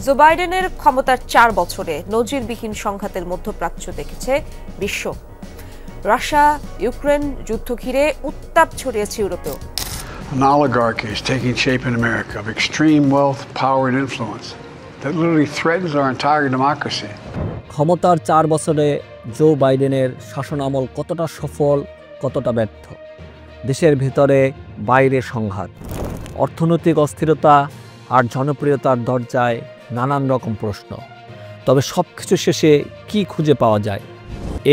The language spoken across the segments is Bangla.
জো বাইডেনের ক্ষমতার ৪ বছরে নজিরবিহীন সংঘাতের মধ্যপ্রাচ্য দেখেছে বিশ্ব। রাশিয়া ইউক্রেন যুদ্ধ ঘিরে উত্তাপ ছড়িয়েছে ইউরোপেও। An oligarchy is taking shape in America of extreme wealth, power, and influence that literally threatens our entire democracy. ক্ষমতার ৪ বছরে জো বাইডেনের শাসনামল কতটা সফল, কতটা ব্যর্থ? দেশের ভিতরে বাইরে সংঘাত, অর্থনৈতিক অস্থিরতা আর জনপ্রিয়তার দরজায় নানান রকম প্রশ্ন। তবে সবকিছু শেষে কি খুঁজে পাওয়া যায়?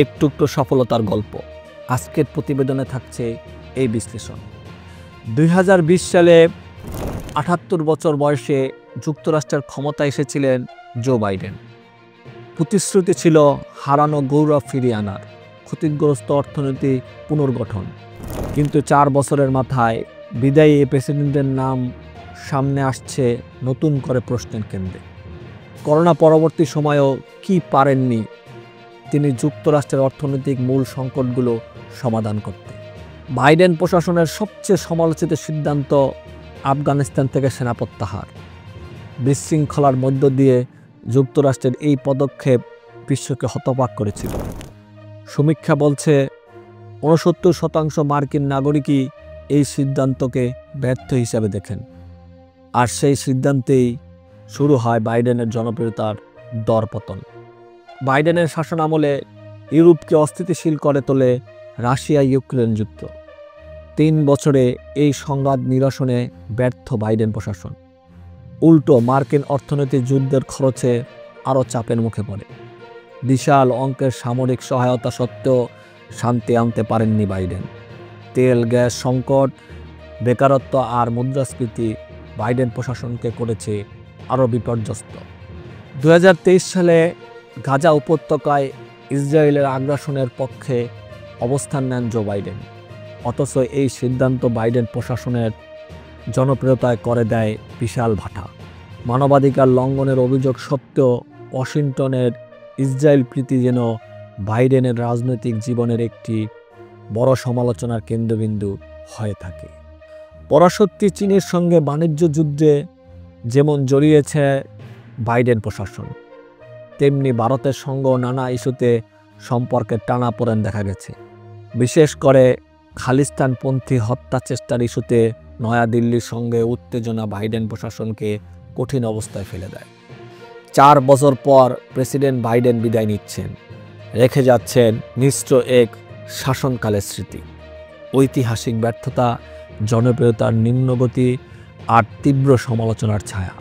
একটু একটু সফলতার গল্প। আজকের প্রতিবেদনে থাকছে এই বিশ্লেষণ। ২০২০ সালে ৭৮ বছর বয়সে যুক্তরাষ্ট্রের ক্ষমতায় এসেছিলেন জো বাইডেন। প্রতিশ্রুতি ছিল হারানো গৌরব ফিরিয়ে আনার, ক্ষতিগ্রস্ত অর্থনীতি পুনর্গঠন। কিন্তু ৪ বছরের মাথায় বিদায়ী এই প্রেসিডেন্টের নাম সামনে আসছে নতুন করে প্রশ্নের কেন্দ্রে। করোনা পরবর্তী সময়েও কি পারেননি তিনি যুক্তরাষ্ট্রের অর্থনৈতিক মূল সংকটগুলো সমাধান করতে? বাইডেন প্রশাসনের সবচেয়ে সমালোচিত সিদ্ধান্ত আফগানিস্তান থেকে সেনা প্রত্যাহার। বিশৃঙ্খলার মধ্য দিয়ে যুক্তরাষ্ট্রের এই পদক্ষেপ বিশ্বকে হতবাক করেছিল। সমীক্ষা বলছে ৬৯% মার্কিন নাগরিকই এই সিদ্ধান্তকে ব্যর্থ হিসাবে দেখেন। আর সেই সিদ্ধান্তেই শুরু হয় বাইডেনের জনপ্রিয়তার দরপতন। বাইডেনের শাসনামলে ইউরোপকে অস্থিতিশীল করে তোলে রাশিয়া ইউক্রেন যুদ্ধ। ৩ বছরে এই সংঘাত নিরসনে ব্যর্থ বাইডেন প্রশাসন। উল্টো মার্কিন অর্থনৈতিক যুদ্ধের খরচে আরও চাপের মুখে পড়ে। বিশাল অঙ্কের সামরিক সহায়তা সত্ত্বেও শান্তি আনতে পারেননি বাইডেন। তেল গ্যাস সংকট, বেকারত্ব আর মুদ্রাস্ফীতি বাইডেন প্রশাসনকে করেছে আরও বিপর্যস্ত। ২০২৩ সালে গাজা উপত্যকায় ইসরায়েলের আগ্রাসনের পক্ষে অবস্থান নেন জো বাইডেন। অথচ এই সিদ্ধান্ত বাইডেন প্রশাসনের জনপ্রিয়তায় করে দেয় বিশাল ভাটা। মানবাধিকার লঙ্ঘনের অভিযোগ সত্ত্বেও ওয়াশিংটনের ইসরায়েল প্রীতি যেন বাইডেনের রাজনৈতিক জীবনের একটি বড় সমালোচনার কেন্দ্রবিন্দু হয়ে থাকে। পরাশক্তি চীনের সঙ্গে বাণিজ্য যুদ্ধে যেমন জড়িয়েছে বাইডেন প্রশাসন, তেমনি ভারতের সঙ্গেও নানা ইস্যুতে সম্পর্কের টানাপোড়েন দেখা গেছে। বিশেষ করে খালিস্তানপন্থী হত্যা চেষ্টার ইস্যুতে নয়াদিল্লির সঙ্গে উত্তেজনা বাইডেন প্রশাসনকে কঠিন অবস্থায় ফেলে দেয়। ৪ বছর পর প্রেসিডেন্ট বাইডেন বিদায় নিচ্ছেন, রেখে যাচ্ছেন মিশ্র এক শাসনকালের স্মৃতি, ঐতিহাসিক ব্যর্থতা, জনপ্রিয়তার নিম্নগতি আর তীব্র সমালোচনার ছায়া।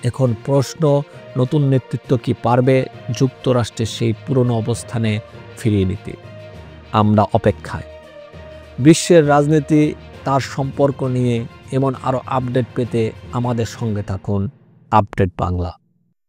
এখন প্রশ্ন, নতুন নেতৃত্ব কি পারবে যুক্তরাষ্ট্রের সেই পুরনো অবস্থানে ফিরিয়ে নিতে? আমরা অপেক্ষায়। বিশ্বের রাজনীতি, তার সম্পর্ক নিয়ে এমন আরও আপডেট পেতে আমাদের সঙ্গে থাকুন আপডেট বাংলা।